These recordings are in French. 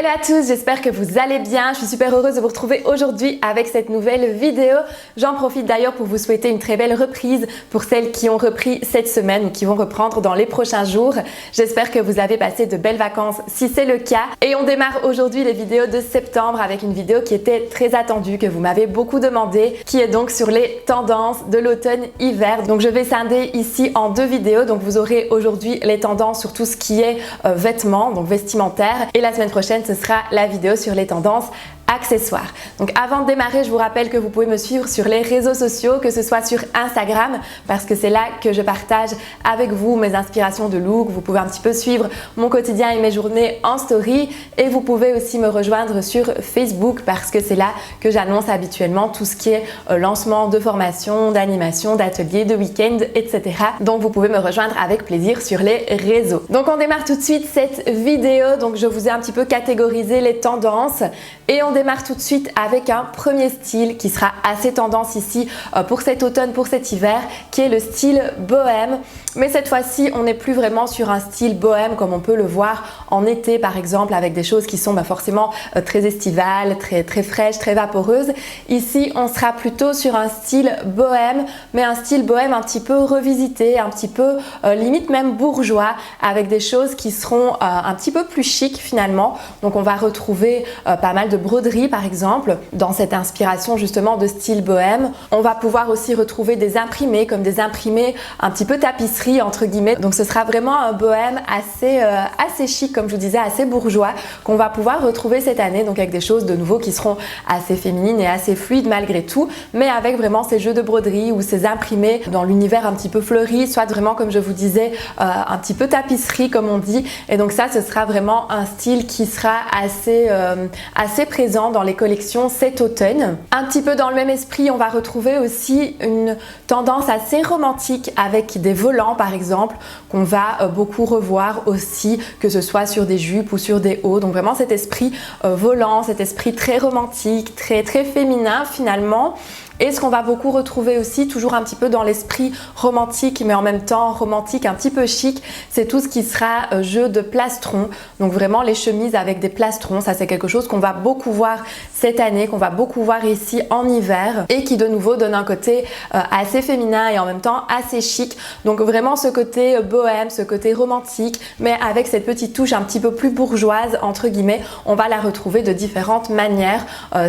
Hello à tous, j'espère que vous allez bien. Je suis super heureuse de vous retrouver aujourd'hui avec cette nouvelle vidéo. J'en profite d'ailleurs pour vous souhaiter une très belle reprise pour celles qui ont repris cette semaine ou qui vont reprendre dans les prochains jours. J'espère que vous avez passé de belles vacances si c'est le cas. Et on démarre aujourd'hui les vidéos de septembre avec une vidéo qui était très attendue, que vous m'avez beaucoup demandé, qui est donc sur les tendances de l'automne-hiver. Donc je vais scinder ici en deux vidéos. Donc vous aurez aujourd'hui les tendances sur tout ce qui est vêtements, donc vestimentaire, et la semaine prochaine ce sera la vidéo sur les tendances accessoires. Donc avant de démarrer, je vous rappelle que vous pouvez me suivre sur les réseaux sociaux, que ce soit sur Instagram, parce que c'est là que je partage avec vous mes inspirations de look. Vous pouvez un petit peu suivre mon quotidien et mes journées en story, et vous pouvez aussi me rejoindre sur Facebook parce que c'est là que j'annonce habituellement tout ce qui est lancement de formation, d'animation, d'ateliers, de week-end, etc. Donc vous pouvez me rejoindre avec plaisir sur les réseaux. Donc on démarre tout de suite cette vidéo. Donc je vous ai un petit peu catégorisé les tendances et on démarre tout de suite avec un premier style qui sera assez tendance ici pour cet automne, pour cet hiver, qui est le style bohème. Mais cette fois-ci, on n'est plus vraiment sur un style bohème comme on peut le voir en été par exemple, avec des choses qui sont forcément très estivales, très fraîches, très vaporeuses. Ici, on sera plutôt sur un style bohème, mais un style bohème un petit peu revisité, un petit peu limite même bourgeois, avec des choses qui seront un petit peu plus chic finalement. Donc on va retrouver pas mal de broderie par exemple dans cette inspiration justement de style bohème. On va pouvoir aussi retrouver des imprimés, comme des imprimés un petit peu tapisserie entre guillemets. Donc ce sera vraiment un bohème assez chic, comme je vous disais, assez bourgeois, qu'on va pouvoir retrouver cette année, donc avec des choses de nouveau qui seront assez féminines et assez fluides malgré tout, mais avec vraiment ces jeux de broderie ou ces imprimés dans l'univers un petit peu fleuri, soit vraiment comme je vous disais un petit peu tapisserie comme on dit. Et donc ça, ce sera vraiment un style qui sera assez présent dans les collections cet automne. Un petit peu dans le même esprit, on va retrouver aussi une tendance assez romantique avec des volants par exemple, qu'on va beaucoup revoir aussi, que ce soit sur des jupes ou sur des hauts. Donc vraiment cet esprit volant, cet esprit très romantique, très féminin finalement. Et ce qu'on va beaucoup retrouver aussi, toujours un petit peu dans l'esprit romantique, mais en même temps romantique un petit peu chic, c'est tout ce qui sera jeu de plastron. Donc vraiment les chemises avec des plastrons, ça c'est quelque chose qu'on va beaucoup voir cette année, qu'on va beaucoup voir ici en hiver, et qui de nouveau donne un côté assez féminin et en même temps assez chic. Donc vraiment ce côté bohème, ce côté romantique, mais avec cette petite touche un petit peu plus bourgeoise entre guillemets, on va la retrouver de différentes manières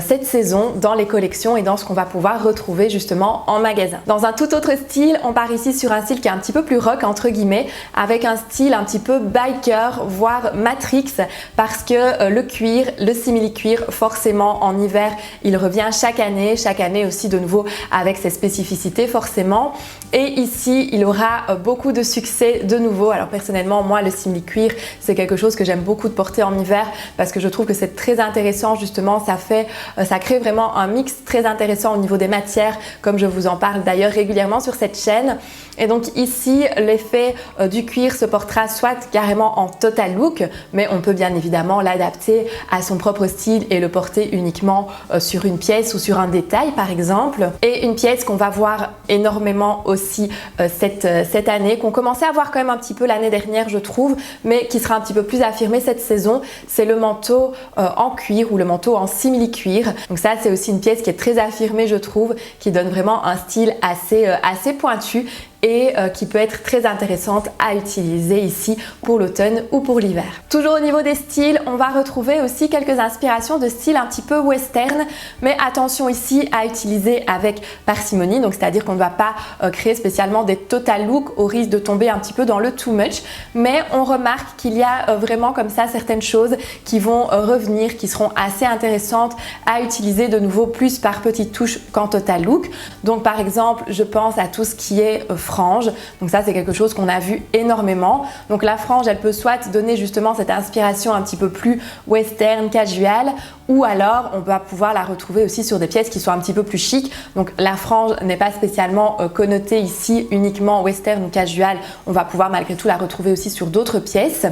cette saison dans les collections et dans ce qu'on va pouvoir retrouver justement en magasin. Dans un tout autre style, on part ici sur un style qui est un petit peu plus rock entre guillemets, avec un style un petit peu biker, voire Matrix, parce que le cuir, le simili-cuir, forcément en hiver, il revient chaque année aussi de nouveau avec ses spécificités forcément. Et ici, il aura beaucoup de succès de nouveau. Alors personnellement, moi, le simili-cuir, c'est quelque chose que j'aime beaucoup de porter en hiver parce que je trouve que c'est très intéressant justement. Ça crée vraiment un mix très intéressant au niveau des matières, comme je vous en parle d'ailleurs régulièrement sur cette chaîne. Et donc ici, l'effet du cuir se portera soit carrément en total look, mais on peut bien évidemment l'adapter à son propre style et le porter uniquement sur une pièce ou sur un détail par exemple. Et une pièce qu'on va voir énormément aussi cette année, qu'on commençait à voir quand même un petit peu l'année dernière je trouve, mais qui sera un petit peu plus affirmée cette saison, c'est le manteau en cuir ou le manteau en simili-cuir. Donc ça, c'est aussi une pièce qui est très affirmée je trouve, qui donne vraiment un style assez pointu et qui peut être très intéressante à utiliser ici pour l'automne ou pour l'hiver. Toujours au niveau des styles, on va retrouver aussi quelques inspirations de style un petit peu western, mais attention ici à utiliser avec parcimonie, donc c'est-à-dire qu'on ne va pas créer spécialement des total looks au risque de tomber un petit peu dans le too much, mais on remarque qu'il y a vraiment comme ça certaines choses qui vont revenir, qui seront assez intéressantes à utiliser de nouveau plus par petites touches qu'en total look. Donc par exemple, je pense à tout ce qui est frange. Donc ça, c'est quelque chose qu'on a vu énormément. Donc la frange, elle peut soit donner justement cette inspiration un petit peu plus western, casual, ou alors on va pouvoir la retrouver aussi sur des pièces qui sont un petit peu plus chic. Donc la frange n'est pas spécialement connotée ici uniquement western ou casual. On va pouvoir malgré tout la retrouver aussi sur d'autres pièces.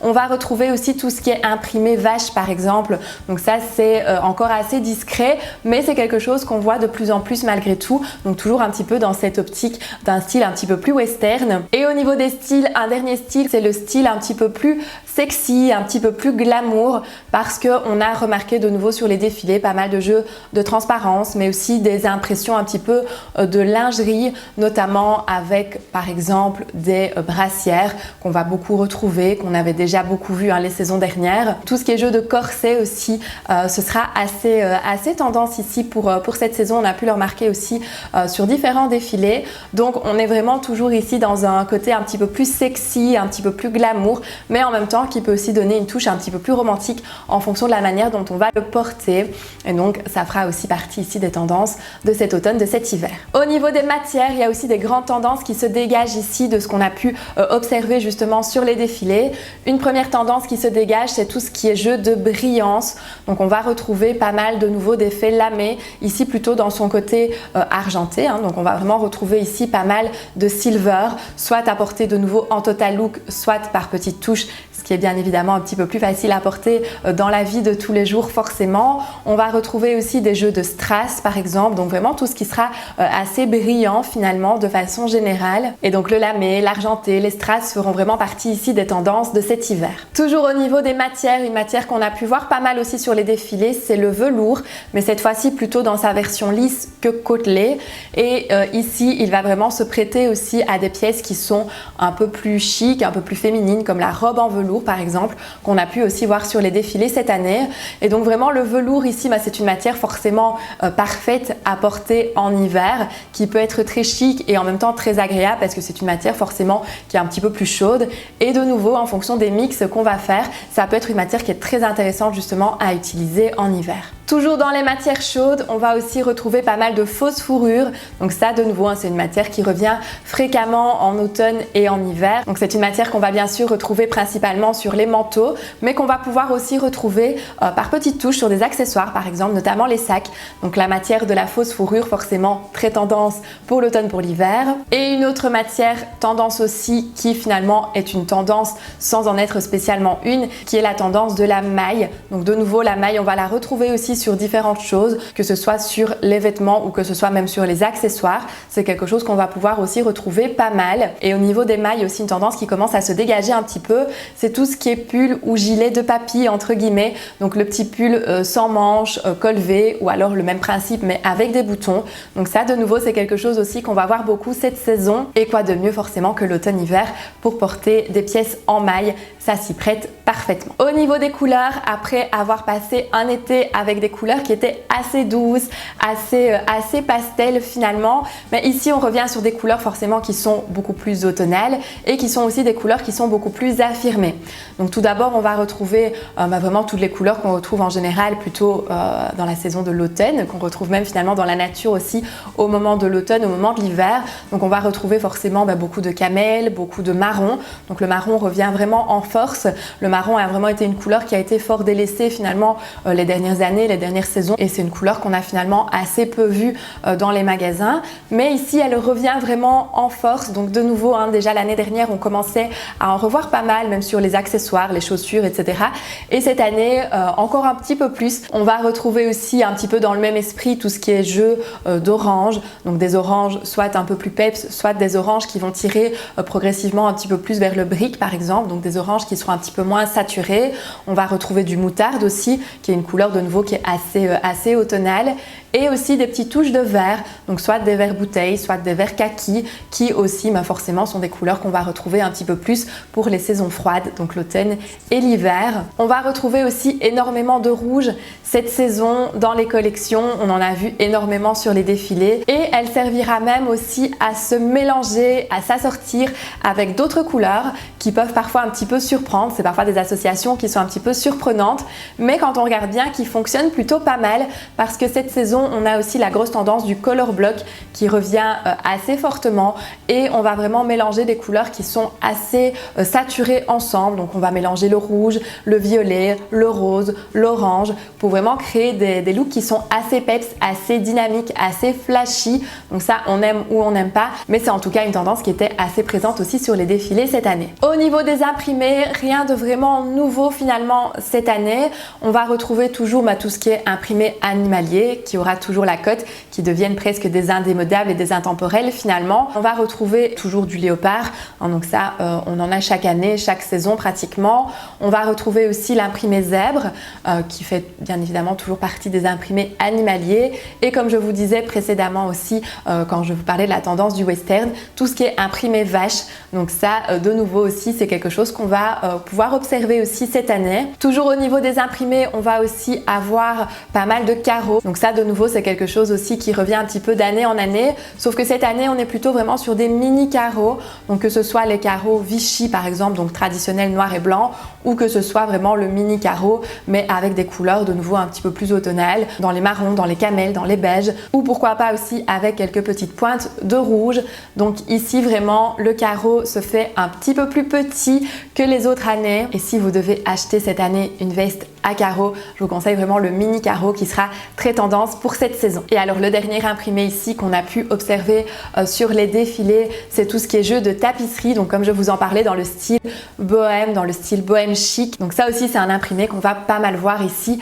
On va retrouver aussi tout ce qui est imprimé vache par exemple. Donc ça, c'est encore assez discret, mais c'est quelque chose qu'on voit de plus en plus malgré tout. Donc toujours un petit peu dans cette optique d'un style un petit peu plus western. Et au niveau des styles, un dernier style, c'est le style un petit peu plus sexy, un petit peu plus glamour, parce qu'on a remarqué de nouveau sur les défilés pas mal de jeux de transparence, mais aussi des impressions un petit peu de lingerie, notamment avec par exemple des brassières qu'on va beaucoup retrouver, qu'on avait déjà beaucoup vu les saisons dernières. Tout ce qui est jeu de corset aussi, ce sera assez tendance ici pour cette saison. On a pu le remarquer aussi sur différents défilés. Donc on est vraiment toujours ici dans un côté un petit peu plus sexy, un petit peu plus glamour, mais en même temps qui peut aussi donner une touche un petit peu plus romantique en fonction de la manière dont on va le porter. Et donc ça fera aussi partie ici des tendances de cet automne, de cet hiver. Au niveau des matières, il y a aussi des grandes tendances qui se dégagent ici de ce qu'on a pu observer justement sur les défilés. Une première tendance qui se dégage, c'est tout ce qui est jeu de brillance. Donc on va retrouver pas mal de nouveau d'effets lamés, ici plutôt dans son côté argenté. Donc on va vraiment retrouver ici pas mal de silver, soit apporté de nouveau en total look, soit par petites touches, ce qui est bien évidemment un petit peu plus facile à porter dans la vie de tous les jours forcément. On va retrouver aussi des jeux de strass par exemple, donc vraiment tout ce qui sera assez brillant finalement de façon générale. Et donc le lamé, l'argenté, les strass feront vraiment partie ici des tendances de cet hiver. Toujours au niveau des matières, une matière qu'on a pu voir pas mal aussi sur les défilés, c'est le velours, mais cette fois-ci plutôt dans sa version lisse que côtelée. Et ici, il va vraiment se prêter aussi à des pièces qui sont un peu plus chic, un peu plus féminines, comme la robe en velours par exemple, qu'on a pu aussi voir sur les défilés cette année. Et donc vraiment le velours ici, c'est une matière forcément parfaite à porter en hiver, qui peut être très chic et en même temps très agréable parce que c'est une matière forcément qui est un petit peu plus chaude. Et de nouveau, en fonction des mix qu'on va faire, ça peut être une matière qui est très intéressante justement à utiliser en hiver. Toujours dans les matières chaudes, on va aussi retrouver pas mal de fausses fourrures. Donc ça, de nouveau, c'est une matière qui revient fréquemment en automne et en hiver. Donc c'est une matière qu'on va bien sûr retrouver principalement sur les manteaux, mais qu'on va pouvoir aussi retrouver par petites touches sur des accessoires, par exemple, notamment les sacs. Donc la matière de la fausse fourrure, forcément très tendance pour l'automne, pour l'hiver. Et une autre matière tendance aussi, qui finalement est une tendance sans en être spécialement une, qui est la tendance de la maille. Donc de nouveau, la maille, on va la retrouver aussi sur différentes choses, que ce soit sur les vêtements ou que ce soit même sur les accessoires. C'est quelque chose qu'on va pouvoir aussi retrouver pas mal. Et au niveau des mailles, aussi une tendance qui commence à se dégager un petit peu, c'est tout ce qui est pull ou gilet de papy entre guillemets. Donc le petit pull sans manches, col V, ou alors le même principe mais avec des boutons. Donc ça, de nouveau, c'est quelque chose aussi qu'on va voir beaucoup cette saison. Et quoi de mieux forcément que l'automne-hiver pour porter des pièces en maille, ça s'y prête parfaitement. Au niveau des couleurs, après avoir passé un été avec des couleurs qui étaient assez douces, assez pastel finalement, mais ici on revient sur des couleurs forcément qui sont beaucoup plus automnales et qui sont aussi des couleurs qui sont beaucoup plus affirmées. Donc tout d'abord, on va retrouver vraiment toutes les couleurs qu'on retrouve en général plutôt dans la saison de l'automne, qu'on retrouve même finalement dans la nature aussi au moment de l'automne, au moment de l'hiver. Donc on va retrouver forcément beaucoup de camel, beaucoup de marron. Donc le marron revient vraiment en force. Le marron a vraiment été une couleur qui a été fort délaissée finalement les dernières années, les dernières saisons, et c'est une couleur qu'on a finalement assez peu vue dans les magasins. Mais ici, elle revient vraiment en force. Donc de nouveau, déjà l'année dernière, on commençait à en revoir pas mal, même sur les accessoires, les chaussures, etc. Et cette année, encore un petit peu plus. On va retrouver aussi un petit peu dans le même esprit tout ce qui est jeu d'orange. Donc des oranges soit un peu plus peps, soit des oranges qui vont tirer progressivement un petit peu plus vers le brick par exemple. Donc des oranges qui seront un petit peu moins saturées. On va retrouver du moutarde aussi, qui est une couleur de nouveau qui est assez automnale. Et aussi des petites touches de vert, donc soit des verts bouteilles, soit des verts kaki, qui aussi forcément sont des couleurs qu'on va retrouver un petit peu plus pour les saisons froides, donc l'automne et l'hiver. On va retrouver aussi énormément de rouge cette saison dans les collections, on en a vu énormément sur les défilés, et elle servira même aussi à se mélanger, à s'assortir avec d'autres couleurs qui peuvent parfois un petit peu surprendre. C'est parfois des associations qui sont un petit peu surprenantes, mais quand on regarde bien, qui fonctionnent plutôt pas mal, parce que cette saison, on a aussi la grosse tendance du color block qui revient assez fortement, et on va vraiment mélanger des couleurs qui sont assez saturées ensemble. Donc on va mélanger le rouge, le violet, le rose, l'orange pour vraiment créer des looks qui sont assez peps, assez dynamiques, assez flashy. Donc ça, on aime ou on n'aime pas, mais c'est en tout cas une tendance qui était assez présente aussi sur les défilés cette année. Au niveau des imprimés, rien de vraiment vraiment nouveau finalement cette année, on va retrouver toujours tout ce qui est imprimé animalier, qui aura toujours la cote, qui deviennent presque des indémodables et des intemporels finalement. On va retrouver toujours du léopard, donc ça on en a chaque année, chaque saison pratiquement. On va retrouver aussi l'imprimé zèbre, qui fait bien évidemment toujours partie des imprimés animaliers. Et comme je vous disais précédemment aussi, quand je vous parlais de la tendance du western, tout ce qui est imprimé vache. Donc ça, de nouveau aussi, c'est quelque chose qu'on va pouvoir observer aussi cette année. Toujours au niveau des imprimés, on va aussi avoir pas mal de carreaux. Donc ça, de nouveau, c'est quelque chose aussi qui revient un petit peu d'année en année. Sauf que cette année, on est plutôt vraiment sur des mini carreaux. Donc que ce soit les carreaux Vichy par exemple, donc traditionnels noir et blanc, ou que ce soit vraiment le mini carreau, mais avec des couleurs de nouveau un petit peu plus automnales, dans les marrons, dans les camels, dans les beiges, ou pourquoi pas aussi avec quelques petites pointes de rouge. Donc ici vraiment le carreau se fait un petit peu plus petit que les autres années. Et si vous devez acheter cette année une veste à carreaux, je vous conseille vraiment le mini carreau qui sera très tendance pour cette saison. Et alors le dernier imprimé ici qu'on a pu observer sur les défilés, c'est tout ce qui est jeu de tapisserie. Donc comme je vous en parlais, dans le style bohème, dans le style bohème chic. Donc ça aussi c'est un imprimé qu'on va pas mal voir ici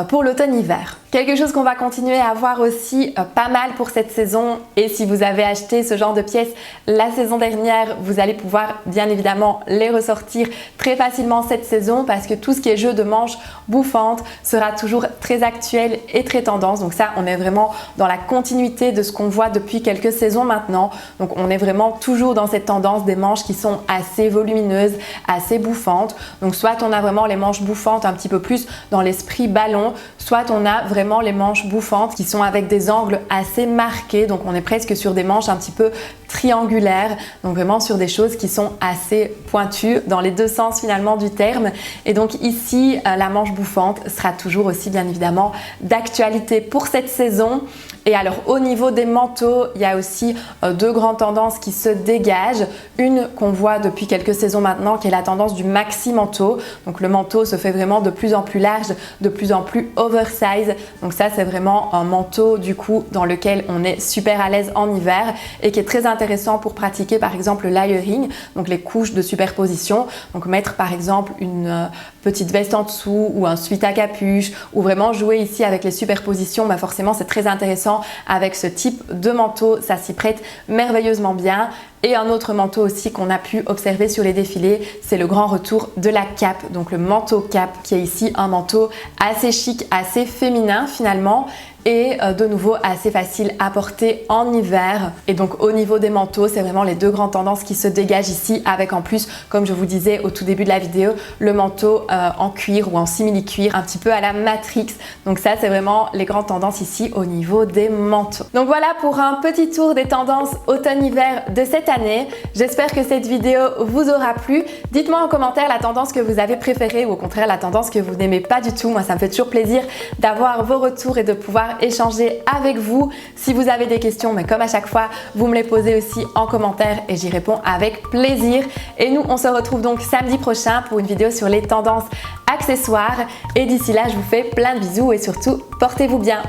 pour l'automne-hiver. Quelque chose qu'on va continuer à voir aussi pas mal pour cette saison, et si vous avez acheté ce genre de pièces la saison dernière, vous allez pouvoir bien évidemment les ressortir très facilement cette saison, parce que tout ce qui est jeu de manches bouffantes sera toujours très actuel et très tendance. Donc ça, on est vraiment dans la continuité de ce qu'on voit depuis quelques saisons maintenant. Donc on est vraiment toujours dans cette tendance des manches qui sont assez volumineuses, assez bouffantes. Donc soit on a vraiment les manches bouffantes un petit peu plus dans l'esprit ballon, soit on a vraiment les manches bouffantes qui sont avec des angles assez marqués. Donc on est presque sur des manches un petit peu triangulaires, donc vraiment sur des choses qui sont assez pointues dans les deux sens finalement du terme. Et donc ici, la manche bouffante sera toujours aussi bien évidemment d'actualité pour cette saison. Et alors au niveau des manteaux, il y a aussi deux grandes tendances qui se dégagent. Une qu'on voit depuis quelques saisons maintenant, qui est la tendance du maxi manteau. Donc le manteau se fait vraiment de plus en plus large, de plus en plus oversize. Donc ça, c'est vraiment un manteau du coup dans lequel on est super à l'aise en hiver et qui est très intéressant pour pratiquer par exemple le layering, donc les couches de superposition. Donc mettre par exemple une petite veste en dessous ou un sweat à capuche, ou vraiment jouer ici avec les superpositions, forcément c'est très intéressant avec ce type de manteau, ça s'y prête merveilleusement bien. Et un autre manteau aussi qu'on a pu observer sur les défilés, c'est le grand retour de la cape, donc le manteau cape, qui est ici un manteau assez chic, assez féminin finalement, et de nouveau assez facile à porter en hiver. Et donc au niveau des manteaux, c'est vraiment les deux grandes tendances qui se dégagent ici, avec en plus, comme je vous disais au tout début de la vidéo, le manteau en cuir ou en simili-cuir, un petit peu à la Matrix. Donc ça, c'est vraiment les grandes tendances ici au niveau des manteaux. Donc voilà pour un petit tour des tendances automne-hiver de cette année. J'espère que cette vidéo vous aura plu. Dites-moi en commentaire la tendance que vous avez préférée, ou au contraire la tendance que vous n'aimez pas du tout. Moi, ça me fait toujours plaisir d'avoir vos retours et de pouvoir échanger avec vous. Si vous avez des questions, mais comme à chaque fois, vous me les posez aussi en commentaire et j'y réponds avec plaisir. Et nous, on se retrouve donc samedi prochain pour une vidéo sur les tendances accessoires. Et d'ici là, je vous fais plein de bisous et surtout, portez-vous bien.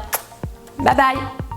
Bye bye!